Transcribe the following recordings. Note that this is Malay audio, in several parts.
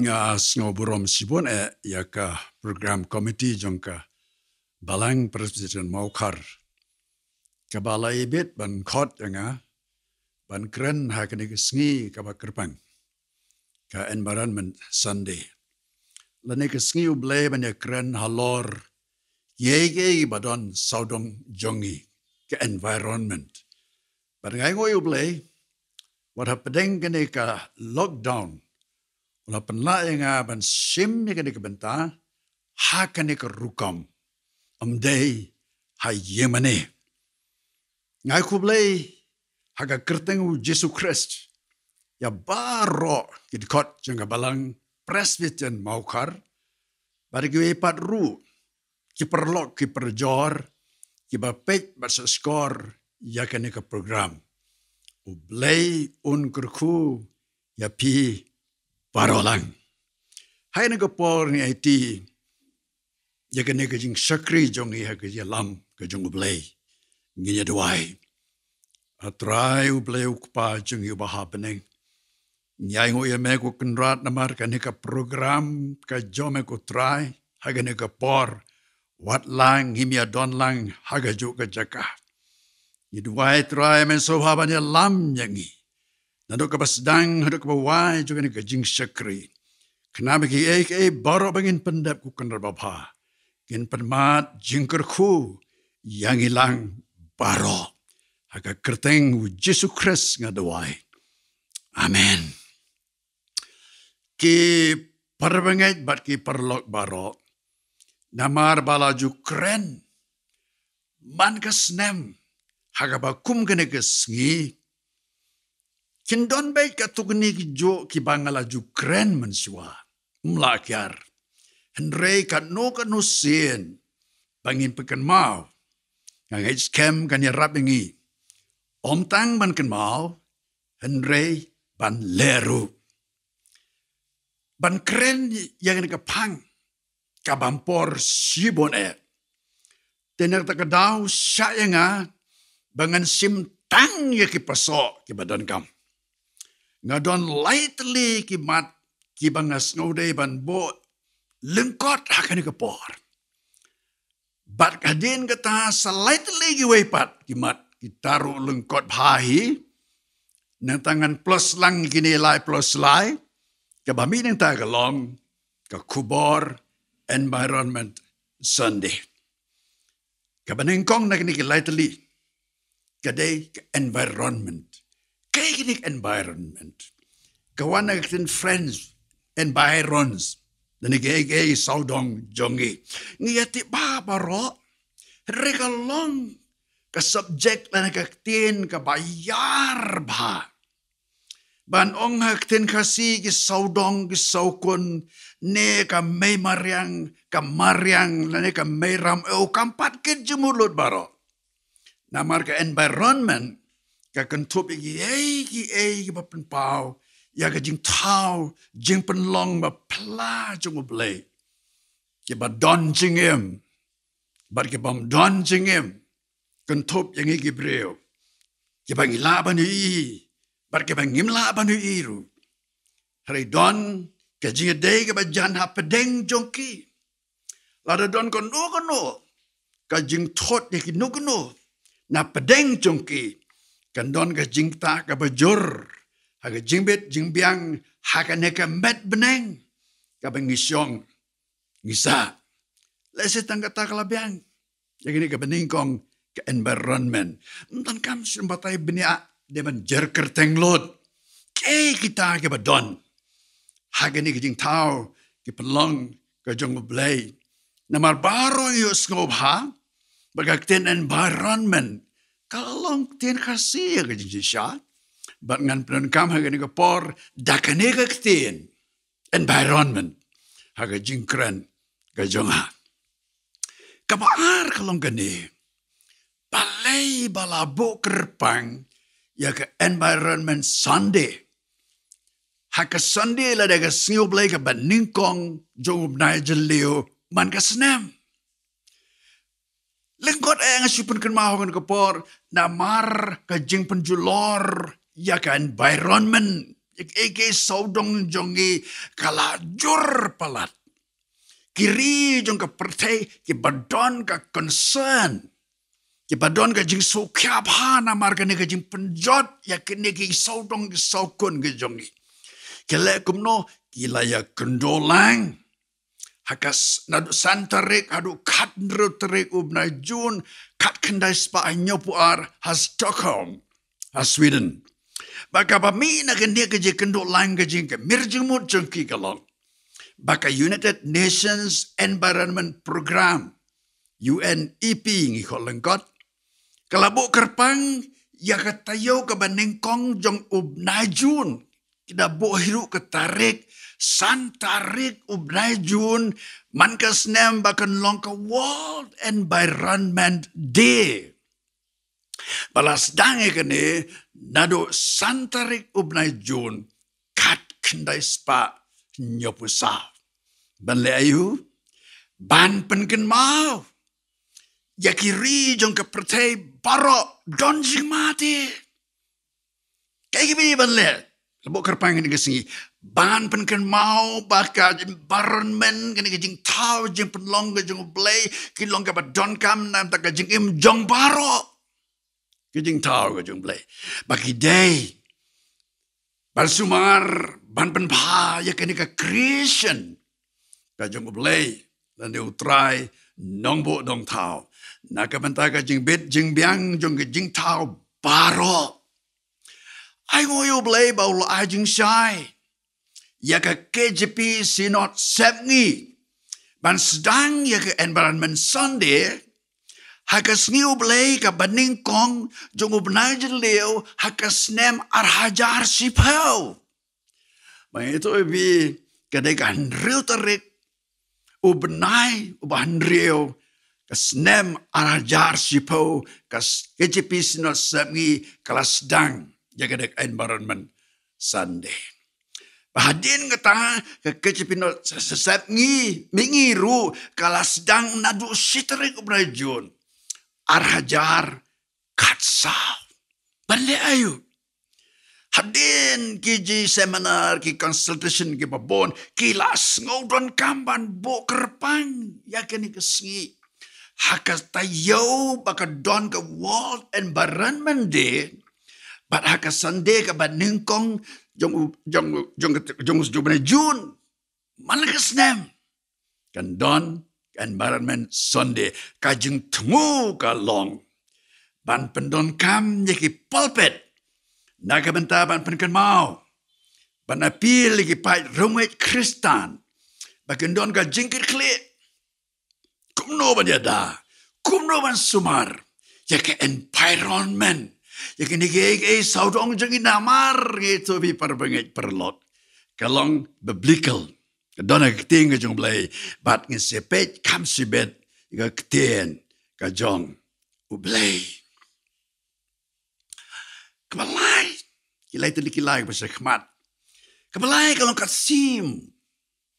nga sngoburom sibon ya ka program committee jongka balang presiden maukar ka bala ibet ban khot nga ban kren ha ka sngi ka ba kerpang ka environment Sunday lane ka sngi uble ban ya kren halor yege badon saudong jongi ka environment ban ngai ngoi uble what happening ka lockdown wala penla nga ban sim ni ka benta ha ka rukam day ha yemane ngai kuble ha ka kerteng u Jesus Christ ya baro kid kot janga balang presbyterian maukar bari ki pat ru ki perlok ki perjor ki ba pet ba skor ya ka program u blay un kurku ya pi parolang hai na ko por ni IT ya ka jing sakri jong i ha ka lam ka jong blay nginya duai atrai u blay u pa jong i ba happening nyai ngo ya me ko kenrat namar ka ka program ka jome ko try ha ka por wat lang himya don lang ha ka ju ka jaka ni duai try men so ha ban ya lam nyangi nado ka basdang hado ka wai juga ni ka jing sakri kenapa ki baro bangin pendap ku kan rabha kin permat jingker ku yang hilang baro haka kerteng Jesus Christ ngadawai amen ki perbangai bat ki perlok baro namar balaju keren man ka snem haka bakum kene ka sngi Kindon baik katukni ki jo ki bangala ju kren mensua. Mlakyar. Henry kan no sien. Bangin pekan mau. Ngang kem kan ya rabingi. Om tang ban kan mau. Henry ban leru. Ban kren yang ni kapang. Kabampor sibon Tener takadaw siya nga. Bangan sim tang ya ki pasok ki badan kam. Ngadon lightly ki mat ki bangas ngode ban bo lengkot hakani ke por. Bat kadin kata slightly ki wepat ki mat ki taru lengkot bhahi nang tangan plus lang kini lai plus lai ke bami nang ta galong ke kubor environment Sunday. Ke banengkong nak ni ki lightly kadai ke environment. Kaya environment. Kawan natin friends, environs. Nanigay saudong jongi. Ngiyati ba baro? Regalong ka subject na nagaktin ka bayar ba? Ban ong haktin kasi ki saudong ki saukun ne ka may maryang na ne ka may ram o kampat ki jumulot baro. Namar ka environment ka kentup ki bapen pau ya ka jing tau jing penlong ba pla jung blay ki ba don jingem bar ki bam don jingem kentup yang ki breu ki ba ngila ban i bar ki ba ngimla ban i ru hari don ka jing day ka ba jan ha pedeng jongki lada don kono ka jing thot ki no na pedeng jongki Kandon ka jingta ka bajur. Haga jingbet jingbiang haka neka met beneng. Ka bengisyong ngisa. Lese tangga takalabiang. Yang ini ka beningkong ka environment. Entan kam sumbatay benia deman jerker tenglot. Kay kita ka badon. Haga ni ka jingtao ki pelong ka jong blay. Namar baro yus ngobha. Bagaktin environment. Kalong tin kasi ya kajing siya, bat ngan penon kam haga ni kapor dakane kaktin environment haga jingkran kajonga. Kabaar kalong gani balay balabo kerpang ya ka environment Sunday. Haka Sunday la daga singoblay ka baningkong jong ubnay jaleo man ka senam. Lengkot nga sipun kan mahu kan kapor na mar ka jing penjulor ya ka environment Ege saudong jongi kalajur palat. Kiri jong ka pertai ki badon ka concern. Ki badon ka jing sukya bhana marga ne ka jing penjot ya kini ki saudong ki saukun ki jongi. Kele kumno kilaya kendolang. Hakas nadu santarik adu kat nrutrik ubna jun kat kendai spa anyopuar has Stockholm has Sweden. Baka pami na kendia keje kendolang keje ke mirjumut jengki kalong. Baka United Nations Environment Program UNEP ngi kolengkot. Kalabo kerpang ya katayo kabanengkong jong ubna jun. Kita bohiru ketarik santarik ubnajun mankas nem bakan longka World Environment Day. Balas dange kene nado santarik ubnajun kat kendai spa nyopusa. Ban le ayu ban penken mau yakiri jong kepertai baro donjing mati. Kayak gini ban le. Lebok kerpang ini kesengi. Ban penken mau baka environment kini kejing tau jing penlong kejing blay kilong ka badon kam nam tak kejing im jong baro kejing tau kejing blay baki day ban sumar ban pen pa ya kini ka creation kejing blay dan dia utrai nong bo dong tau nak benta kejing bit jing biang jong kejing tau baro ai ngoyo blay bau lo ajing syai ya ke KJP Sinod Sepngi ban sedang ya ke Environment Sunday hakas ngiu blay ka baningkong jong ubnai jeleu hakas nem arhajar sipau mai itu bi kadai kan riu tarik ubnai uban riu kas nem arhajar sipau kas KJP Sinod Sepngi kelas sedang ya ke Environment Sunday. Bahadin kata ke kecipino sesep mengiru kala sedang nadu sitrik ubrajun arhajar katsa balik ayu hadin kiji seminar ki consultation ki babon kilas ngodon kamban bo kerpang yakini kesengi hakas tayo baka don ke World Environment Day bat hakas Sunday ke baningkong jong June malakas nem kan don Environment Sunday kajeng temu kalong ban pendon kam yaki pulpit naga benta ban penken mau ban apil lagi pai rumit Kristan bagen don ka jingkir klik kumno ban yada kumno ban sumar yaki environment ya kini gege saudong jengi namar gitu bi perbengit perlot kalong biblical kadona keting jong blay bat ngin sepet kam sibet ga ketien ka jong ublay kebalai kilai tu dikilai bahasa khmat kebalai kalong kasim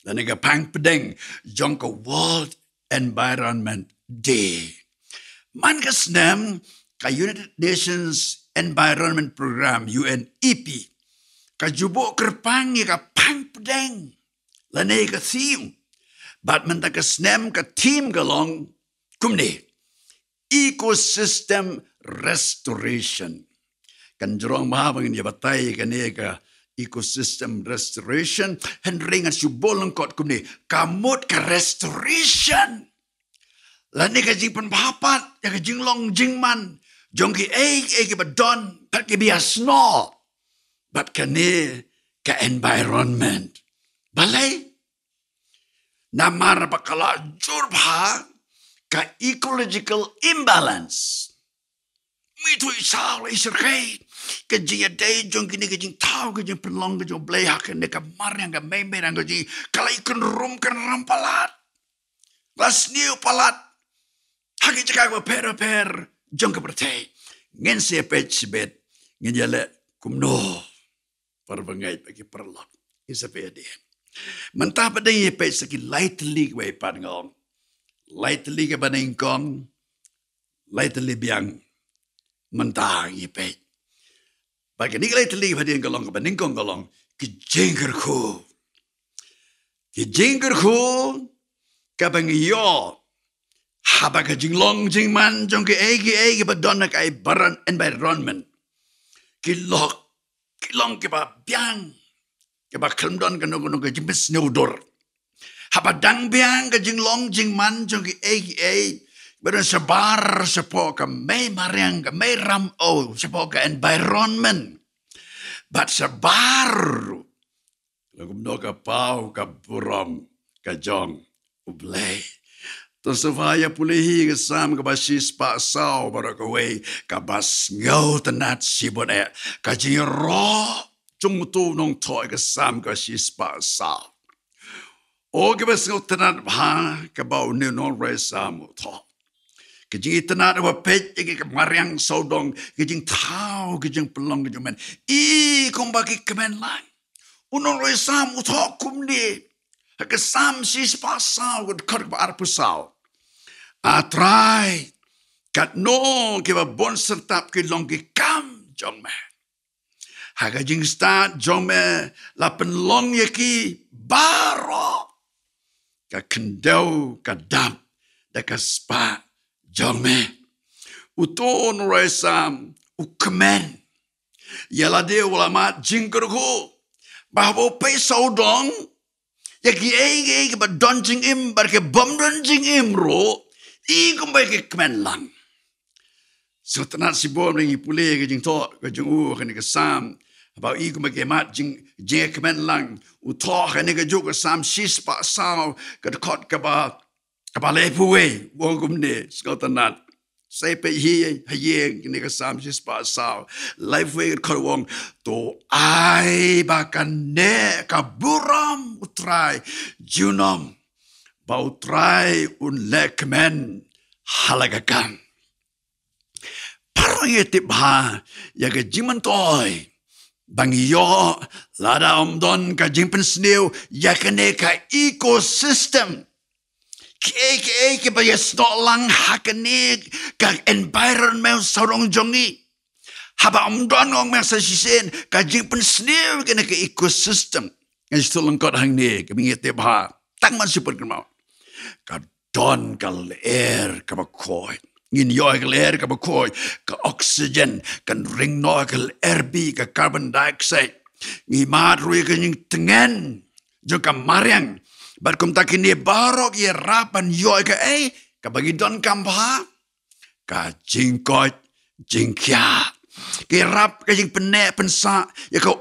dan ga pang pedeng jong ka World Environment Day man kasnem ka United Nations Environment Program UNEP ka jubo kerpang ka pang pedeng lane ka theme bat menta ka snem ka team galong kumne ecosystem restoration kan jorong mahabang ni batay kane ka ecosystem restoration hendringan subolong kot kumne kamot ka restoration lane ka jing penpapat ya ka jinglong jingman jongki ki badon pat ki bias no bat kane ka environment balai namar bakala jurba ka ecological imbalance mitu isal isirkai ka jia day jongki ne ka jing tau ka jing pelong ka jong blay hak ne ka mar yang ka member ang ka jing kala ikun rum kan rampalat las new palat haki cakap per jong ke pertai ngen sepet sibet ngen jale kumno perbengai bagi perlot isape dia mentah pada ye pe saki lightly we pangong lightly ke baningkong lightly biang mentah ye pe bagi ni lightly pada golong ke baningkong golong kijingkerku. Kijingkerku kabang iyo haba kajinglong jingman jong ke badona ka environment. Kilong kiba biang kiba kelmdon kanong kajimpas snowdor. Haba dang biang kajinglong jingman jong ke badan sebar sepo ka may mariang ka may ramo sepo ka environment. But sebar lagumno ka pau ka buram ka jong ublay. Tosavaya pulihi kasam kabasis pa sao barakaway kabas ngaw tanat sibon kajiro tumutu nong toy kasam kasis pa sao. O kabas ngaw tanat ha kabaw ni non resam to. Kajing tanat wa pet kamariang saudong kajing tau kajing pelong kajing men kung bagi kemen lang. Unong resam utok kumni. Kasam sis pasau kod arpusau. Atrai kat no kiba bon sertap ki long ki kam jong me. Haga jing start jong me la pen long ye ki baro. Ka kendau ka dam da ka spa jong me. Uton resam ukmen. Yala de ulama jingkerku bahwa pesau dong. Ya ki ba donjing im bar ke bom donjing im ro kumbai ke kemen lang. So tanat si bom ringi pule ke jing to ke jing ke ni ke sam ba kumbai ke mat jing kemen lang to ke ni ke ju ke sam sis pa sao ke kot ke ba le puwe wo kum ne so tanat sai pe hi ni ke sam sis pa sao life we ko wong to ai ba kan ne ka buram utrai junom ba utrai un lekmen halagakan parang yetip ha ya ke jiman toy bang yo lada omdon ka jimpen snew ya kene ka ecosystem ke ba yes no lang hakane ka environment sarong jongi haba omdon ngong mer sa sisen ka jimpen snew kene ka ecosystem ang stulong kot hang ne ka mingete ba tang man super kemau ka don ka air ka bakoy ngin yo ka air ka bakoy ka oxygen kan ring no ka rb ka carbon dioxide ngi mat rui ka ning tengen jo ka mariang bar kum takini barok ye rapan yo ka bagi don kampa ka jingkot jingkya ke rap ka jing pene pensa ya ka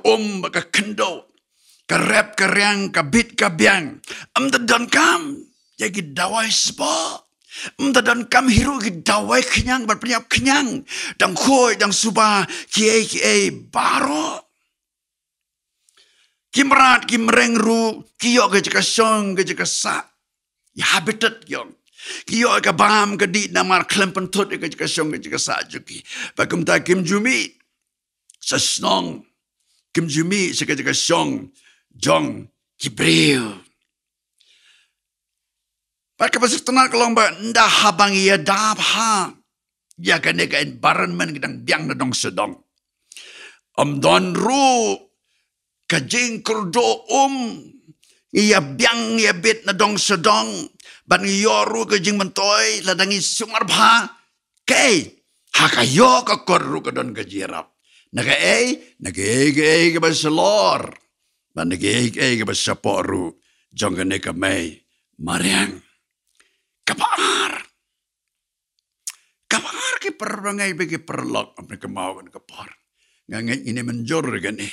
ka kendo ka rap ka riang ka bit ka biang da don kam ya ki dawai spa da don kam hiru ki dawai kenyang bar penyap kenyang dang khoi dang suba ki baro kimrat kimreng ru kiyo ke jika song ke jika sa ya habitat yong kiyo ka bam ke di namar klempen tot ke jika song ke jika sa juki bakum ta kim jumi sa snong kim jumi sa ke jika song jong kibril Pak pasik tenar kelong ba nda habang ia dap ha ya ka ne ka environment gedang biang na dong sedong don ru kajing kurdo ia biang ia bit na dong sedong ban yoru kajing mentoy ladangi sungar bha kay hakayo ka korru ka don kajirap naga ke baselor ban ke basaporu jong ne ka may mariang kapar ke perbangai bagi perlok apa kemauan kapar ngangai ini menjor gani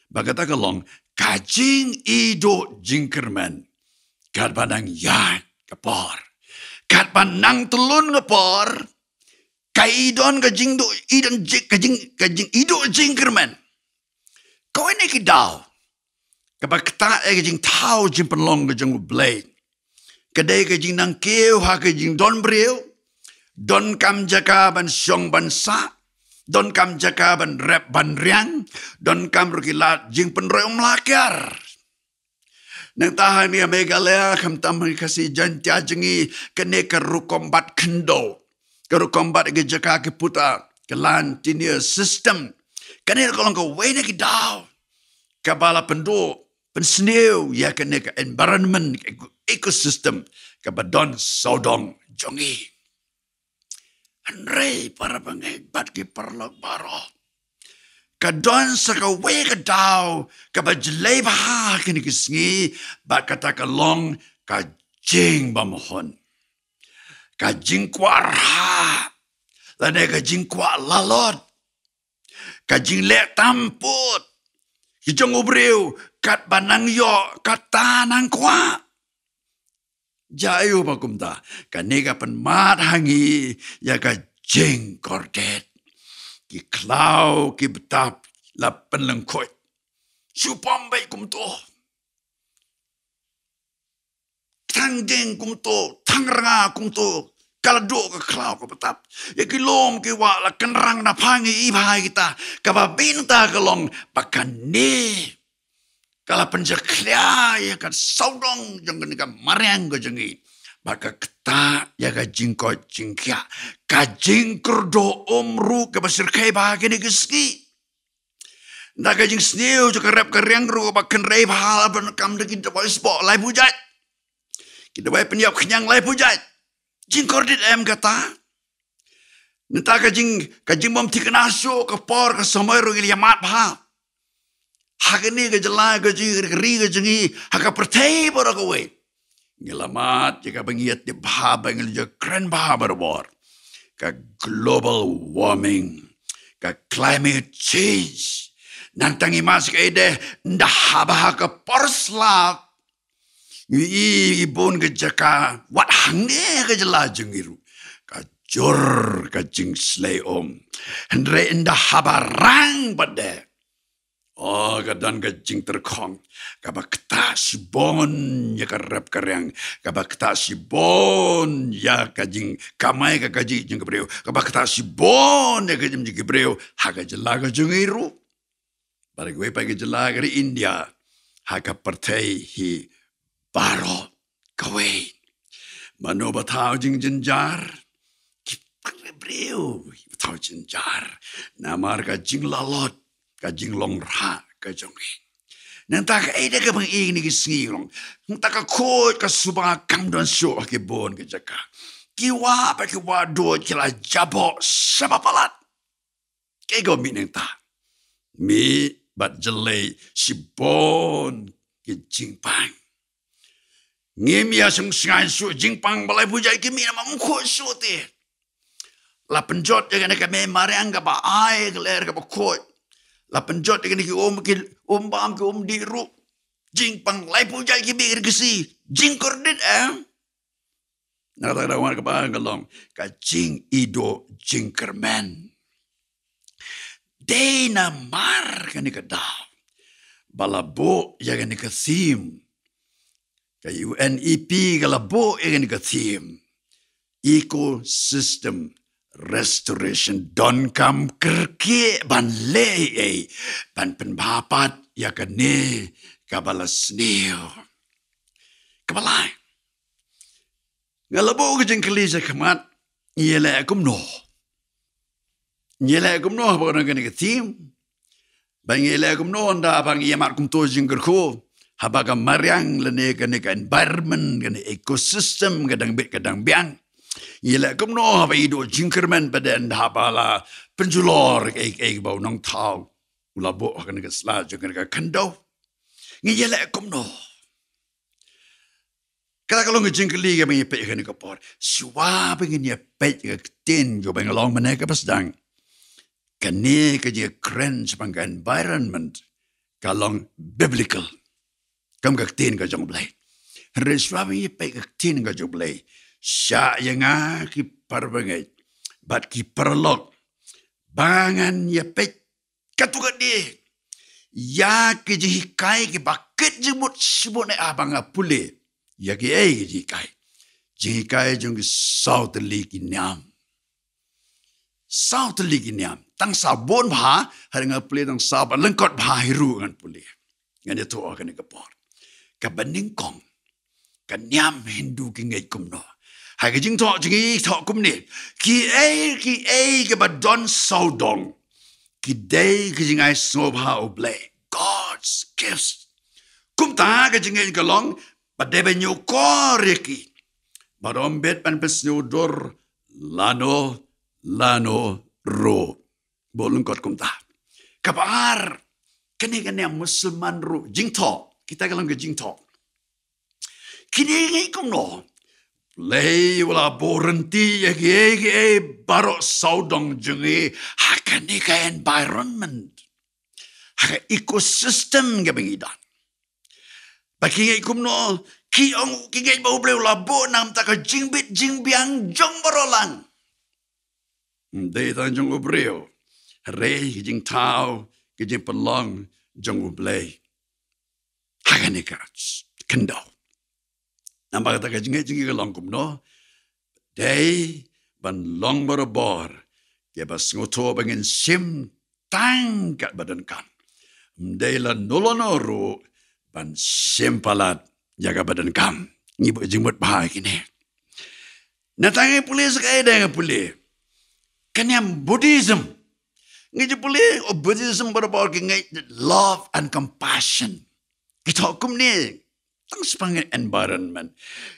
bagata kalong kajing ido jingkerman kat padang yan kapar kat panang telun kapar kaidon kajing do idon kajing ido jingkerman kau ini kidau kabakta kajing tau jimpen long kajing blade kedai kajing nang keu ha kajing don breu don kam jaka ban syong ban sa don kam jaka ban rep ban riang don kam rukilat jing penroy melakar nang tahan ya megalea kam tamang kasi jantia jengi kene keru kombat kendo keru kombat ke jaka ke puta kelan tinia system kene kolong ko wena ki daw kabala pendo pensneu ya kene ka environment ecosystem kabadon sodong jongi Andre para panghebat ki perlok baro kadon sa kawe kadaw kabajlay baha kini kisngi ba kata kalong kajing bamohon kajing kuarha lane kajing kuat lalot kajing lek tamput hijong ubreu kat banang yo kat tanang kwa jayu bakumta kanega penmat hangi ya kajing kordet ki klau ki betap la penlengkoi supam bai kumto tangjeng kumto tangranga kumto kalado ke klau ke betap ya ki lom ki wa la kenrang na pangi ibhai kita kababinta kelong pakane kala penjaklia ya kan saudong jeng ka mariang ke jengi baka keta ya ka jingko jingkya ka jingkurdo umru ke basir kai bahagi ni geski na ka jing sniu jo karep karyang ru bakan rei bahal ban kam de kita boy sport lai pujat kita boy penyap kenyang lai pujat jingkordit em kata nta ka jing bom tikanaso ka por ka samai ru gil yamat bahal hakini ke jelai ke jiri ke jengi haka pertai bora kowe ngelamat jika bengiat di bahaba ngel je keren bahaba bor ka global warming ka climate change nantangi mas ke ide ndah haba ka porslak ibun ke jaka wat hangne ke jelai jengiru ka jor ka jing slay hendre ndah haba rang bade oh, kadan kajing terkong. Kabak kata si bon ya karep karyang. Kabak kata si bon ya kajing kamai ka kaji jing kebreu. Kabak kata si bon ya kajing jing kebreu. Haga jelaga jing iru. Bari gue pagi jelaga dari India. Haga pertai hi baro kawe. Mano batau jing jenjar. Kebreu batau jenjar. Namar kajing lalot. Kajing long ra kajongi nanta ka ide ka bang ing ni kisngi long nanta ka kot ka suba kam don syo ke bon ke jaka kiwa pa ki wa do kila jabo sabapalat ke go mi nanta mi bat jelay si bon ke jingpang ngem ya sung sangan su jingpang balai pujai ki mi na mangko su te la penjot ya ka me mariang ka ba ai gler ka ba kot la penjot dengan ki bam ki diru jing pang lai pujai ki bir kesi jing kordit na ta dawan ka ba galong ka jing ido jing kermen de na mar ka ni ka da balabo ya ka ni ka theme ka UNEP ka labo ya ka ni ka theme ecosystem restoration don kam kerke ban le ban penbapat ya kane kabalas neo kabalai ngalabo ke jengkeli kamat yele kumno ba na kane ketim bang yele kumno nda bang yamat kumto jengkerko habaga mariang lene kane ka environment kane ecosystem kadang biang Yela kumno haba ido jingkerman badan habala penjulor ke bau nong tau ulabo akan ke sla jangan ke kando ngiyela kumno kala kalau ngejingkeli ke me pe ke ke por suwa pengen ya pe ke tin jo bang along mane ke pasdang kane ke je kren sepang environment kalong biblical kam ke tin ke jong blai reswa me pe ke tin ke jong blai Sya yang ki parbangai bat ki perlok bangan ya pek katukat dia ya ki jikai ki baket jemut sibone abang apule ya ki jikai jong south liki nyam tang sabon bha haranga pule tang sabon lengkot bha hiru kan pule ngane to akan kapor ka banding kong kan nyam hindu ki ngai kumno hai cái chính thọ chính thọ cũng nè khi ấy cái bà don sâu đong khi đây cái chính ai sâu bao ble God God's gifts. Kumta ka jingay kalong, padebe nyo koreki. Barombet pan pesnyudor, lano ro. Bolungkot kumta. Kabar, kani Musliman ro, jingto. Kita kalang ke jingto. Kini ngay kuno. Lay wala borenti yagi barok saudong jungi hakani ka environment. Haka ecosystem ka bengidan. Bagi ngay kumno kiong kingay ba ublay wala bo nam taka jingbit jingbiang jong barolang. Day tan jong ubreo. Rey jing tao jing pelong jong ublay. Hakani ka kendo. Nampak kata kajingai jingi ke longkum no. Day ban long barabor. Dia bas ngoto bangin sim tang kat badan kan. Day la nolonoru ban sim palat jaga badan kam. Ngibu jingmut bahaya kini. Natangi pulih sekaya dengan pulih. Kanyam Buddhism. Ngi pulih Buddhism barabor kingai love and compassion. Kita hukum ni. Tang sepangat environment.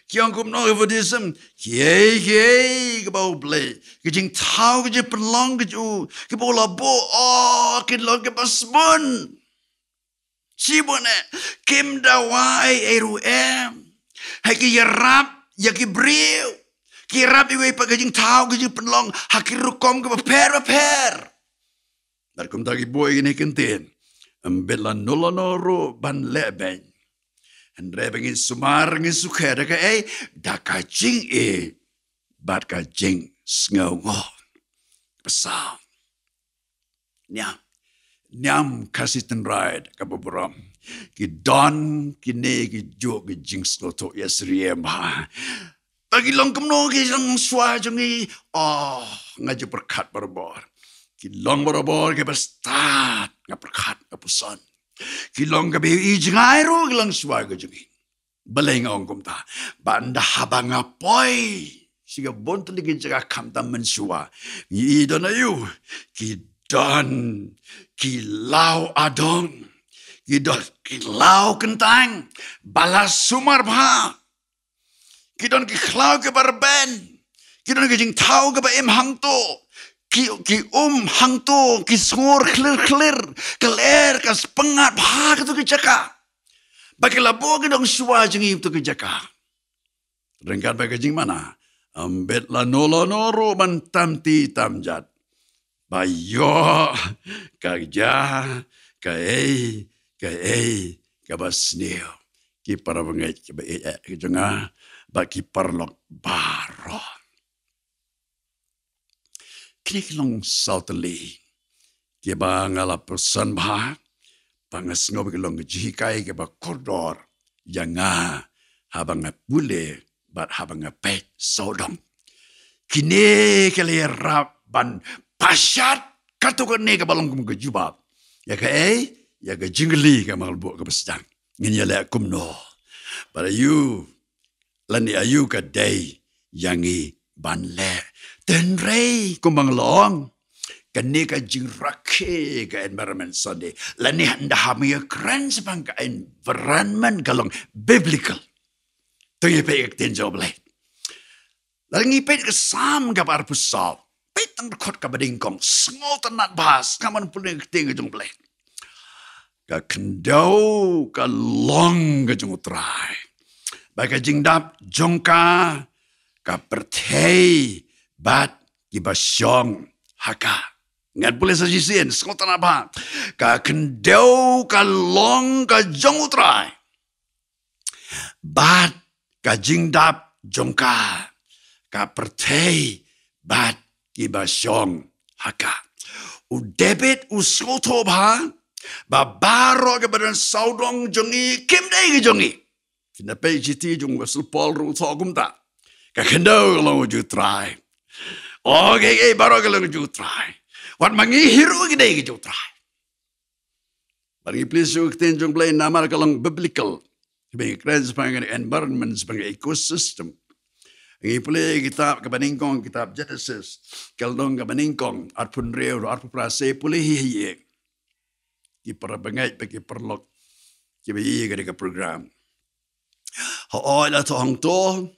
Kiang kum no Buddhism. Kiai ke bau play. Kijing tau ke je pelong ke ju. Ke bau labo. Oh, ke lo ke pasbun. Sibun kim dawai eru Hai ke yarap ya ke briu. Ke rap iwe pa kijing tau ke je pelong. Hakir rukom ke per. Dar kum tagi boy ini kentin. Ambela nolonoro ban lebeng. Andre bangin sumar ngin suka daka daka jing bat ka jing ngau ngo pasal nyam kasih tenride ka beberam ki don ki ne ki jo ki jing sloto yasriem ha bagi long kemno ki sang swa jungi ngaji berkat berbor ki long berbor ki bestat ngaperkat ngapusan Kilong gabi ijingai ro kilang swaga jungi. Balay nga ongkom ta. Banda habang apoy. Siga bonto ligin jaga kamta mensua. Ido na yu. Kidon. Kilau adong. Kidon. Kilau kentang. Balas sumar ba. Kidon kilau ke barben. Kidon kijing tau ke ba im hang to. Ki hang tu, ki sungur clear kas pengat bahag tu kejaka. Bagi labo ke dong suwa jengi tu kejaka. Rengkat bagi jing mana? Ambet la noro bantam ti tamjat. Bayo kagja ka basneo. Ki para bengai ki ba ki jenga bagi parlok baron. Kini kilong sautali. Kia ba ngala person bah. Pangas ngob kilong jihikai kia ba koridor. Yanga habang pule bat habang pet sodom. Kini kali rap ban pasyat katu kene ke balong kum ke jubab. Ya ke ya ke jingli ke malbu ke besdang. Ngin ya le kumno. Para you lani ayu ka day yangi ban le. Tenrei kumbang long. Kani ka jing rakhe ka environment sode. Lani handa hamia keren sepang ka environment kalong biblical. Tu ye pe ek ten job lai. Lagi pe ke sam ka par pusau. Pe tang khot ka bading kong small tanat bahas kaman puling ting jong blai. Ka kendo ka long ka jong try. Ba ka jing dap jongka ka pertei bat kibasyong haka. Ngat boleh sajisin sekotan apa? Ka kendau ka long ka jong utrai. Bat ka jingdap jongka. Ka pertei bat kibasyong haka. Udebit uskoto ba? Babaro ke badan saudong jongi kimdai ke jongi. Kenapa jiti jong wasul pol ru thogum ta? Ka kendau long uju try. Okay, baru kalau ngeju try. Wat mangi hiru gede ngeju try. Bagi please you tenjong play nama kalau biblical. Sebagai keren sebagai environment sebagai ecosystem. Ngi play kitab kebaningkong kitab Genesis. Kalau kebaningkong arpun reo arpun prase pulih hiye. Ki para bengai bagi perlok Kiba iya ka program. Oi la to hang to.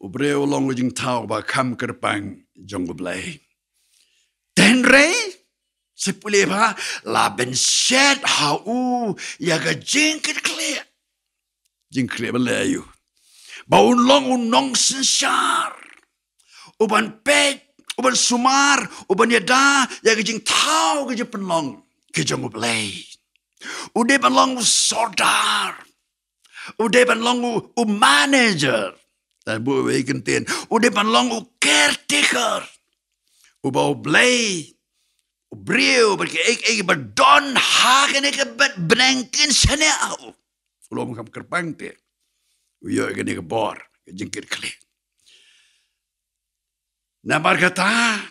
Ubreo long jing tau ba kam kerpang jong blay. Den re sepule ba la ben shed ha u ya ga jing clear. Jing clear belayu. Ba un nong sensar. Uban pet, uban sumar, uban yada ya ga jing tau ga jing penlong ke jong blay. Ude penlong sodar. Ude penlong manager. Dan bu weekend udah panlong caretaker, ubau blay, ubriu pergi ek berdon hagen ek benengkin sana au, ulom kam kerpang te, uyo ek ni bor, jengkir kali. Nampak kata,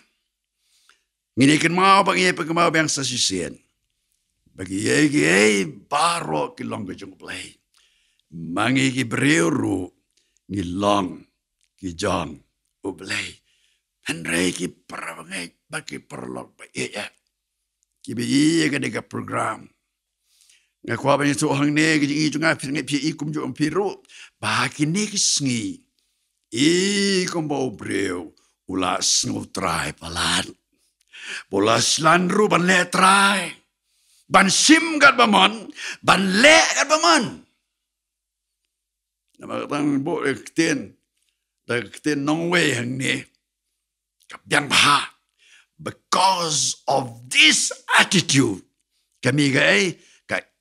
ini kan mau bagi mau yang sasisian, bagi baru kilong kejung blay, mangi briu ni long ki jong ublay henry ki perbangai bagi perlok ba iya ki bi iya ka program nga kwa ba ni so hang ne ki i junga ngai pi kum jo piru ba ki ne ki sngi kum bo breu ula snu trai palan bola slandru ban le trai ban sim gat bamon ban le gat bamon. Nama tang bo ekten nong way hang ni kap yang bah because of this attitude kami ka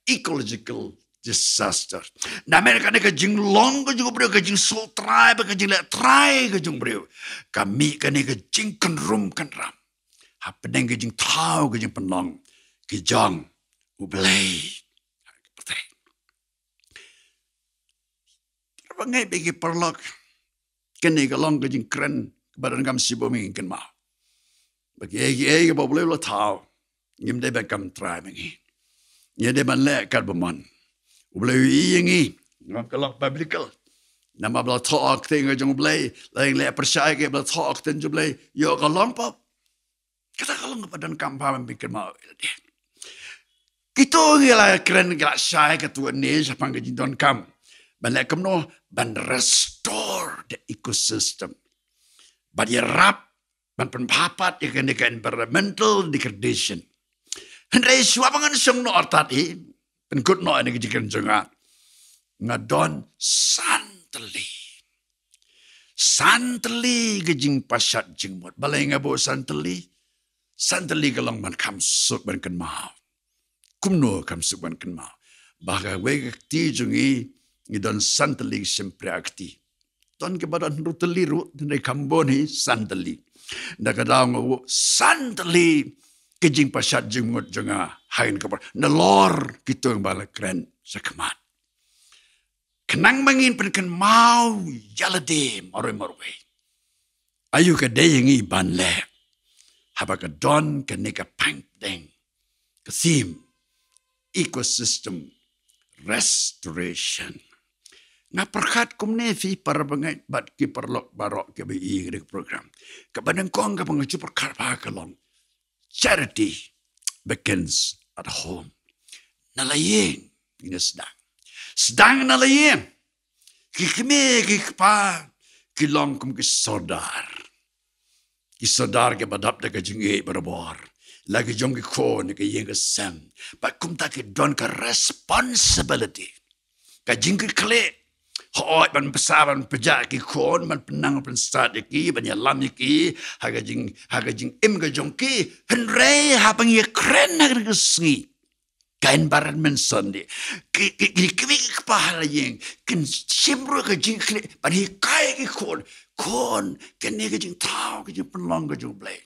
ecological disaster. Na Amerika ni ka jing long ka jing brio ka jing soul tribe ka jing le try ka jing brio kami ka ni ka jing kan ram ha pedeng ka jing tau ka jing penlong ki jong ublay. Pangai bagi perlok kini kalong kejing keren badan kam sibo mingin mau bagi egi boleh lo tahu ngim de bekam try mengi nya de man le kat bemon boleh ingi ngam kalong biblical nama bla talk thing jong blay lain le percaya ke bla talk ten jong blay yo kalong pop kata kalong badan kam pa mingin mau kita ngila keren gak syai ketua ni sapang kejing don kam Balak kamno ban restore the ecosystem. But ye rap ban penpapat ye kene environmental degradation. Henry suapangan song no ortat pen good no ene kijikan jonga. Ngadon santeli. Santeli kijing pasat jingmot. Balai ngabo santeli. Santeli kalong ban kam suk ban kan mau. Kumno kam suk ban kan mau. Baga wege ti jungi ngidon santeli sempre akti. Ton ke badan ruteliru dene kamboni santeli. Nakadaw ngo santeli kijing pasat jingmot jonga hain kabar. Nalor kito ang balakren sa kamat. Kenang mangin penken mau yalade marwe. Ayu ka dayangi banle. Haba ka don ka neka pangdeng. Kasim ecosystem restoration. Nga perkat kumnefi para bangai bat ki perlok barok ke bi ngrik program. Kabadang kong ka pangacu perkat pa kalong. Charity begins at home. Nalayeng ina sedang. Sedang nalayeng. Kikme kikpa kilong kum kisodar. Kisodar ke badap da ka jingi barabor. Lagi jong ki ko ni ka yeng ka sem. But kum ta ki don ka responsibility. Ka jingi kle. Hoy ban besar ban pejak ki kon ban penang ban start ki ban yalam ki haga jing im ga jong ki henre ha pang ye kren na ga sngi ka environment sonde ki pahala yeng kin simro ga jing kle ban hi kai ki kon ken ne ga jing tau ga jing penlong ga jong blay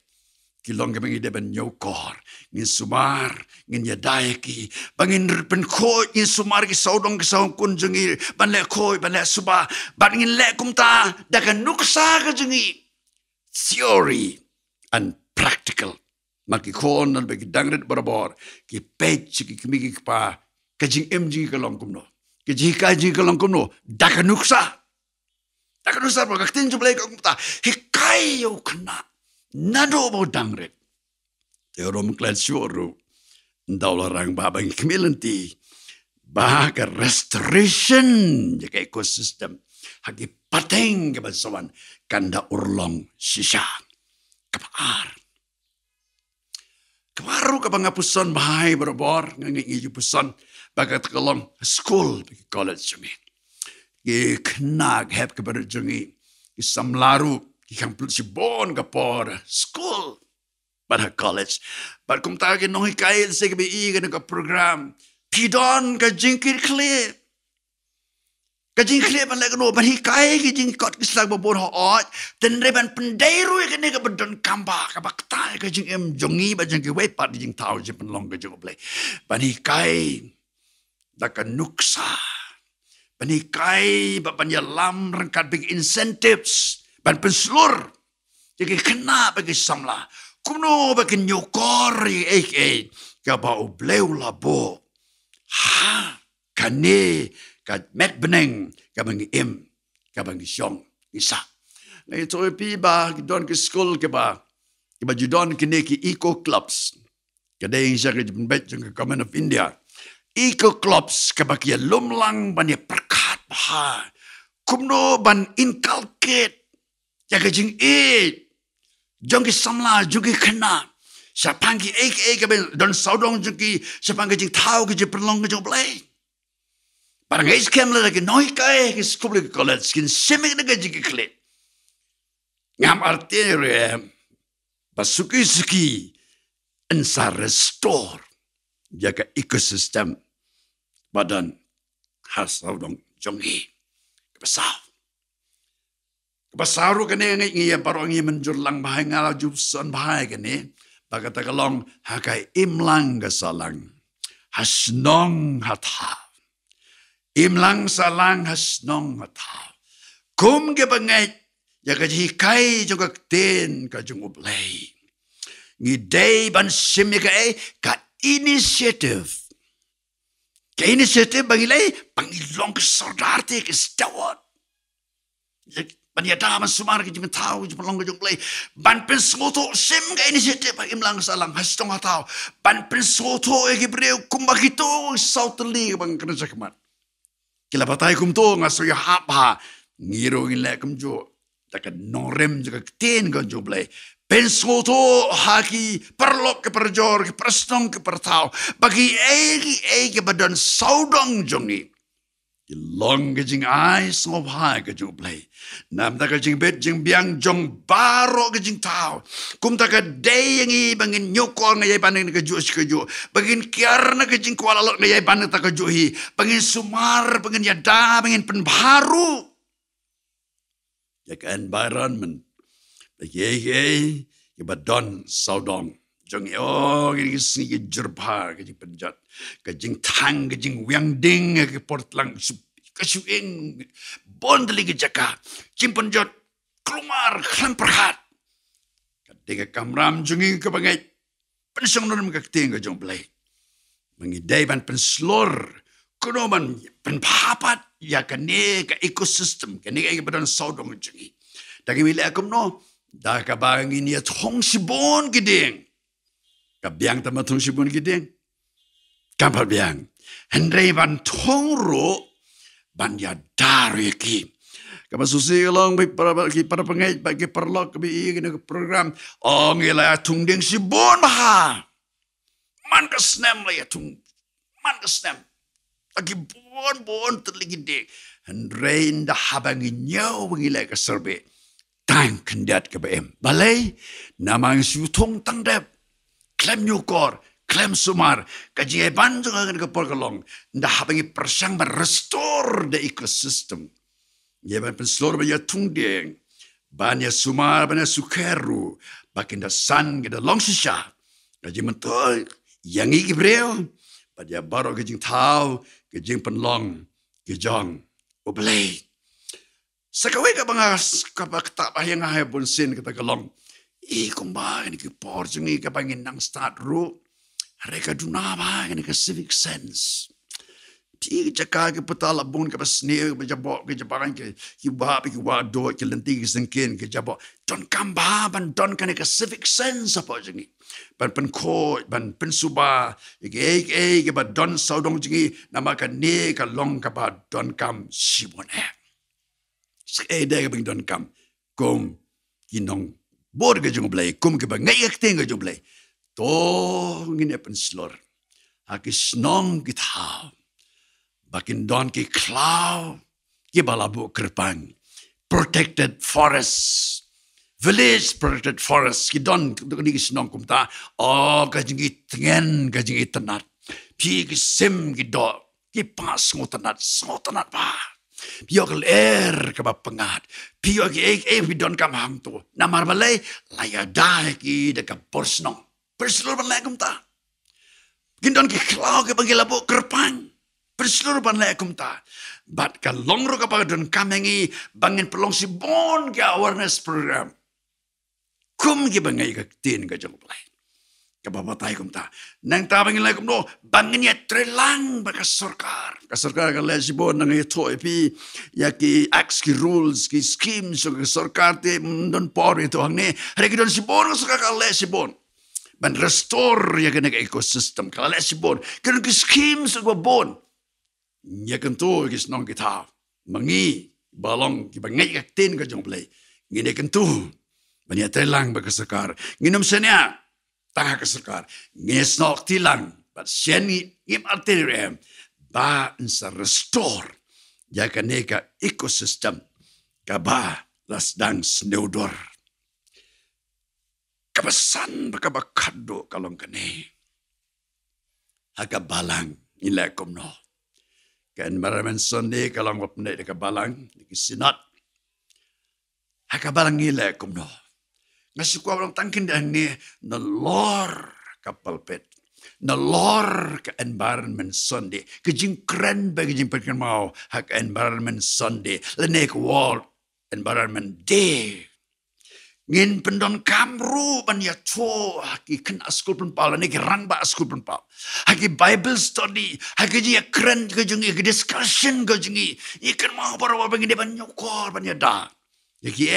kilong ga bangi de ban nyokor ngin sumar ngin yadai ki bangin pen ko ngin sumar ki saudong ki saung kun jengi ban le ko ban le suba ban ngin le kumta daga nuksa ga jengi theory and practical maki kon nan bagi dangret barabor ki page ki kimi ki pa ka jing mg ka long kumno ki ji ka ji ka long kumno daga nuksa ba ka tin jublay ka kumta hikai yo kana nado mo dangret. Teorom klan syoro. Ndaw larang babang kemilanti. Bahagia restoration jika ekosistem hagi pateng kebasawan kanda urlong sisa kepaar. Kebaru kebangapusan bahai berbor ngangi pusan bagat kelong school bagi college jumi. Ki kenag heb kepada jumi ki samlaru ki kampul si bon kapor school pada college. Bar kum tagi nohi kail se ke bi ke program pidon ka jingkir klip. Kajing klip an lek no ban hi kai ki jing kot ki slag babon ho ot ten reban pendairu ke ne ka bedon kamba ka baktai ka jing em jongi ba jing ki we pat jing tau jing penlong ka jing play ban hi kai da ka nuksa ban hi kai ba ban ya lam rangkat big incentives ban penslur jadi kena bagi samla kuno bagi nyokor ek ka ba obleu labo ha kane ka met beneng ka bangi em ka bangi syong isa na ito pi ba don ke school ke ba judon kene ki eco clubs kada yang sa ke bet jeng Government of India eco clubs ka ba ki lumlang ban ya perkat ba kumno ban inculcate ya ke jing jong ki samla jong ki khana sa pangi ek ka don saudong jong ki sa pangi jing tau ki je perlong jong play parang guys kemla lagi noi kai ke school ke college skin semik na gaji ke kle ngam artere basuki ensa restore jaga ekosistem badan hasau dong jongi kebasaru kene ngi parong ngi menjurlang bahai ngala jubson bahai kene bagata kalong hakai imlang gasalang hasnong hatha imlang salang hasnong matau. Kum ke bangai ya ka hikai juga ten ka jung ublay. Ngi day ban simya ka initiative. Ka initiative bangilay pangilong ka sordarte ka stawat. Ban ya daman sumar ka jung tau jung long ka jung play. Ban pensoto sim ka initiative pa imlang salang hasnong matau. Ban pensoto e gibreu kumbakito sauteli bang kana sakmat. Kila batai kum to ngaso ya hapa ngiro ngile kum jo takat norem juga ten kan jo blay pensoto haki perlok ke perjor ke prestong ke pertau bagi egi badan saudong jongi long ke jing ai sob hai ke jo blay nam ta ke jing bet jing biang jong baro ke jing tau kum ta ke day ngi bangin nyokol ngai panen ke jo bangin kiar na ke jing kuala lot ngai panen ta ke jo hi bangin sumar bangin yada bangin pen baru ya ke environment bagi ke badon saudong jong ngi sini ke jerba ke jing penjat ke jing tang ke jing wiang ding ke portlang kasuing bondli ke jaka simpan jot kelumar klemperhat ketika kamram jungi ke bangai pensong non mengakting ke jong play mengidai ban penslor kuno ban penpapat ya kene ke ekosistem kene ke badan saudong jungi dagi mili akum no dah ka bangi ni thong sibon gideng ka biang tama thong sibon gideng kampal biang hendrei ban thong ro ban ya dari ki kapa susi long para pengai bagi perlok bi ini program oh ngila tung ding si bon bah man ka snem la ya tung man ka snem lagi bon terligi ding hendrei nda habangi nyaw ngila ka serbe tang kendat ke bm balai namang sutong tangdap klem nyukor klem sumar kaji ban juga kan ke porkalong nda habangi persang ban restore the ecosystem ya ban penslor ba ya tungdeng ban ya sumar ban ya sukeru bakin da san ke da long shisha kaji mentoi yang iki breu ba ya baro ke jing tau ke jing penlong ke jong oblay sakawai ka bangas ka bakta bayang hay bunsin kita kalong kumba ini ki porjungi ka bangin nang start ru Reka dunama ini ke civic sense. pi jaka ke petala bun ke pasne ke jabok ke jabaran ke kiba ke wado ke lenti ke sengkin ke jabok don kamba ban don kan ke civic sense apa jengi ban pen ko ban pen suba ke ba don saudong jengi nama kan ne ka long ka ba don kam sibon de ke don kam kom kinong bor ke jung blai kom ke ba ngai ke teng ke jung blai to ngine pen slor akis nong kita bakin don ki cloud ki balabu kerpang protected forest village protected forest ki don ni sinong kumta o gajingi tengen gajingi tenat pi ki sim ki do ki pas ngotanat pa piok ler ka pengat piok bi don kam hang tu namar balai laya dai ki de ka porsnong perselur balai kumta gindon ki cloud ki bangelabu kerpang perseluruh banlai kumta. Bat ka longro ka pagadon kamengi bangin pelong si bon ke awareness program. Kum ki bangai ka tin ka jong play. Ka babatay kumta. Nang tabangin lai kumno bangin ya trelang ba ka sarkar. Ka sarkar ka lai si bon nang ito pi ya ki acts ki rules ki schemes so ka sarkar te don por ito hang ne. Hari ki don si bon ka sarkar ka lai si bon. Ban restore ya ka ecosystem ka lai si bon. Ka ki schemes so ka bon. Nya kentu kis nong kita mangi balong ki bangai ka tin ka jong play ngine kentu bania telang ba kasakar nginom senya tanga kasakar ngesnok tilang but seni im arterium ba insa restore ya kaneka ecosystem ka ba las dang snowdor kabasan ba kabakado kalong kane aga balang ila komno kan environment Sunday kalau ngop nek de kabalang di sinat hakabalang ngile kumno ngasi ko orang tangkin dan ni nalor kapal pet nalor ke environment Sunday kejing keren bagi jing perken mau hak environment Sunday lenek world environment day ngin pendon kamru ban ya cho haki ken askul pun pala ni rang ba askul pun pala haki bible study haki ji keren ke jungi ke discussion ke jungi ikan mau para bangin de ban nyokor ban ya da yaki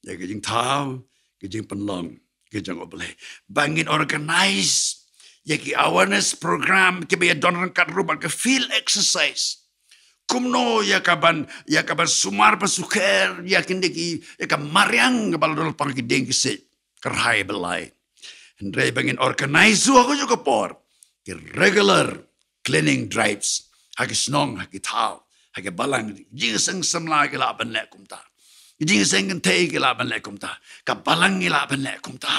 ya ke jing tau ke jing penlong ke jang oble bangin organize yaki awareness program ke be don kat ruban ke field exercise kumno ya kaban sumar pasuker ya kindeki ya kamariang kabal dol pang kideng kise kerhai belai andre bangin organize aku juga por ke regular cleaning drives haki snong haki tau haki balang jing sang samla ke la ban le kumta jing sang te ke la ban le kumta ka balang la ban le kumta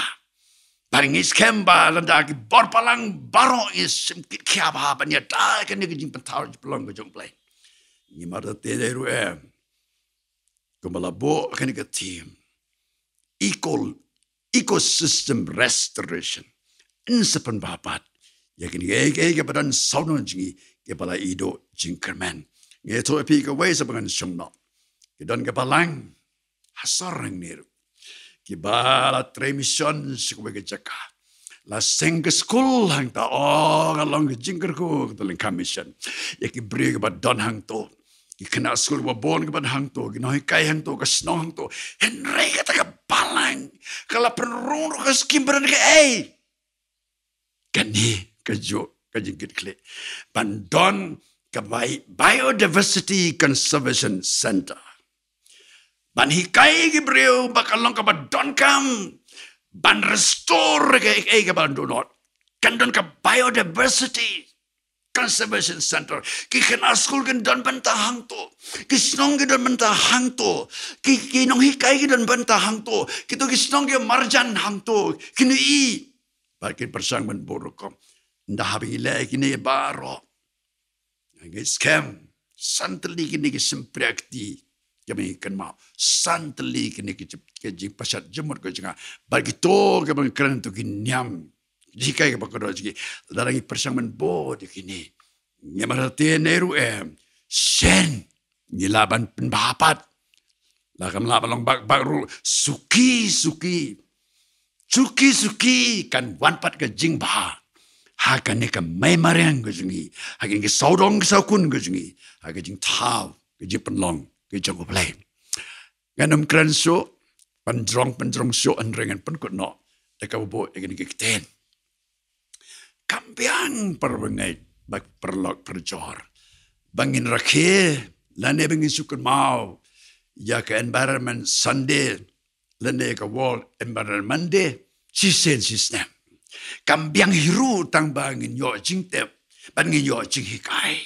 Paringis kemba landa ki bor palang baro is kia ba ban ya da ke ni jing pentau pelong ke jong play ni mara tederu kumalabo kani ka team ecosystem restoration insepan bapat yakini ke badan saunon jingi ke bala ido jingkerman nge to epi ka way sa bangan sumno ke don ke balang hasarang niru ke bala tremission sikwe ke jaka la seng school hang ta kalong jingker ko to len commission yaki brig ba don hang to ikena school wa bon ke ban hang to ginoi kai hang to ka sno hang to henry kata ka balang kala penrung ka skimberan ke kani ka jo ka jingkit kle bandon ka biodiversity conservation center ban hikai ki breu bakalong ka bandon kam ban restore ke ban do not kan don ka biodiversity Conservation Center. Ki kena school kan don bentahang to. Ki snong ki don bentahang to. Ki nong hikai ki don bentahang to. Ki to ki snong ki marjan hang to. Kini i. Bakin persang men borokom. Ndah habing ilai kini baro. Ngi scam. Santeli kini ki semprekti. Kami kan mau. Santeli kini ki jing pasat jemur ko jinga. Bagi to ke bang keren to ki nyam. Jika kita berdoa lagi, dalam persamaan bod ini, yang merhati neru sen, nilaban penbapat, lakam labalong baru suki kan wanpat ke jing bah, Hakan ka may mariang ka jungi. Hakan ka saudong ka saukun ka jungi. Hakan jing tau ka jing penlong ka jong play. Ganam kran so pandrong so anrengan pen no. Deka bobo ikan kiten. Kampiang perbengai bak perlok perjor. Bangin rakhe lane bangin sukun mau. Ya ka environment Sunday lane ka world environment day. Sisen sistem. Kambiang hiru tang bangin yo jing tep. Bangin yo jing hikai.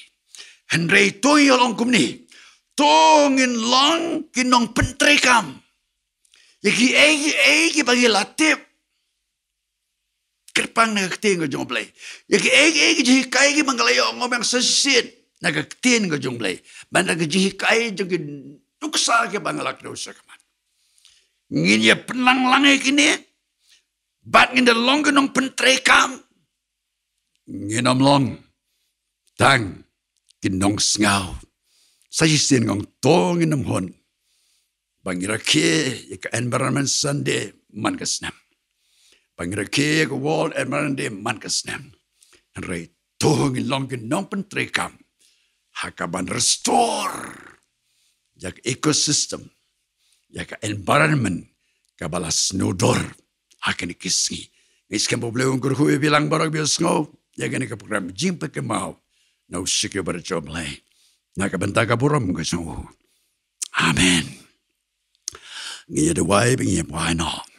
Henry toy olong kumni. Tongin long kinong pentrekam. Yaki egi bagi latip. Kerpang nagaktiin ko jong play. Yaki egi jihikai ki mangalayo ngomong sasin. Nagaktiin ko jong play. Man nagajihikai jong tuksa ki bangalak daw sa kaman. Nginya penlang langay kini. Bat ngin long kinong pentrekam. Nginom long. Tang kinong sengaw. Sajisin ngong tong nginom hon. Bangira ke ka environment Sunday man kasnam. Bangira ke ka world environment day man kasnam. Rai tong long kinong pentrekam. Hakaban restore. Jak ecosystem. Jak environment. Kabala snowdor. Hakan ikisi. Iskan problema kurhui bilang barang bias ngau. Yakan ka program jimpa ke mau. Na usike berjob lai. Nakabenta ka buram ka sungguh. Amen. Ngia dewai bingi why not.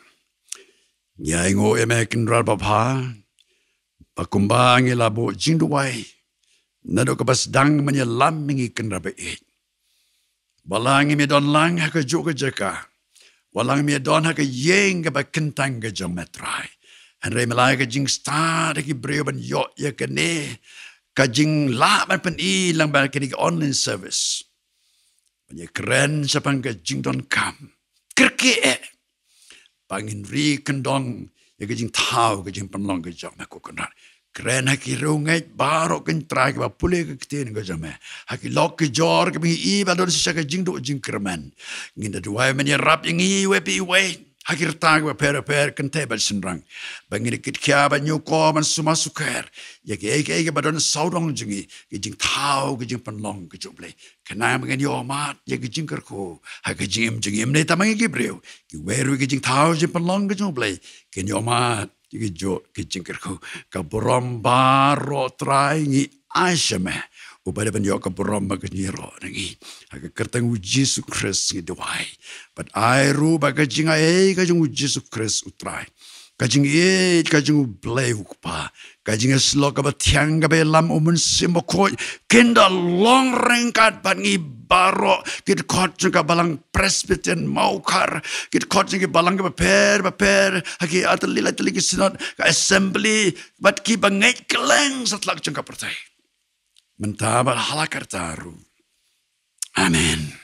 Ngia ngo emekin ralbapa. Pakumbang ilabo jing dewai. Nado kabas dang menyelam mingi kenrabe it. Balangi mi don lang haka juga jaka. Walang mi don haka yeng ka kentang ka jometrai. Henry malai ka jing star ki breban yo ya kene. Ka jing la ban pen I lang ba kini online service. Banyak keren sapang ka jing don kam. Kerke pangin ri kendong ya ka jing tau ka jing penlong ka jom aku kenal. Keren haki rungai baro kentrai ka pule ka kiten ka jom. Haki lok ka jor ka bingi I ba don sisa ka jing do jing kerman. Nginda duai menyerap yang I wepi we. Hakir tag ba per kente bal senrang. Bangin kit kya ba nyuko man suma suker. Ya ke ba don saudong jingi. Ki jing tau ki jing penlong ki juble. Kana mangan yo mat ya ki jing kerko. Ha ki jing ne tamangi ki breu. Ki weru ki jing tau jing penlong ki juble. Ki yo mat ki jo ki jing kerko. Ka borom baro trai ngi asyame. Upada banyo ka borom ba nyiro ngi. Ha ka kertang Yesus Kristus ngi duai. But I ru ba ka jing ai ka jing Yesus Kristus utrai. Kajing kajing blay ukpa. Kajing slok ba tiang ka be lam umun simoko. Kenda long rengkat bangi baro. Kit kot ka balang presbyterian maukar. Kit kot ka balang ka per. Haki atalila taligi sinod ka assembly. But ki bangai keleng satlak jengka pertai. Mentabal halakar taru. Amen.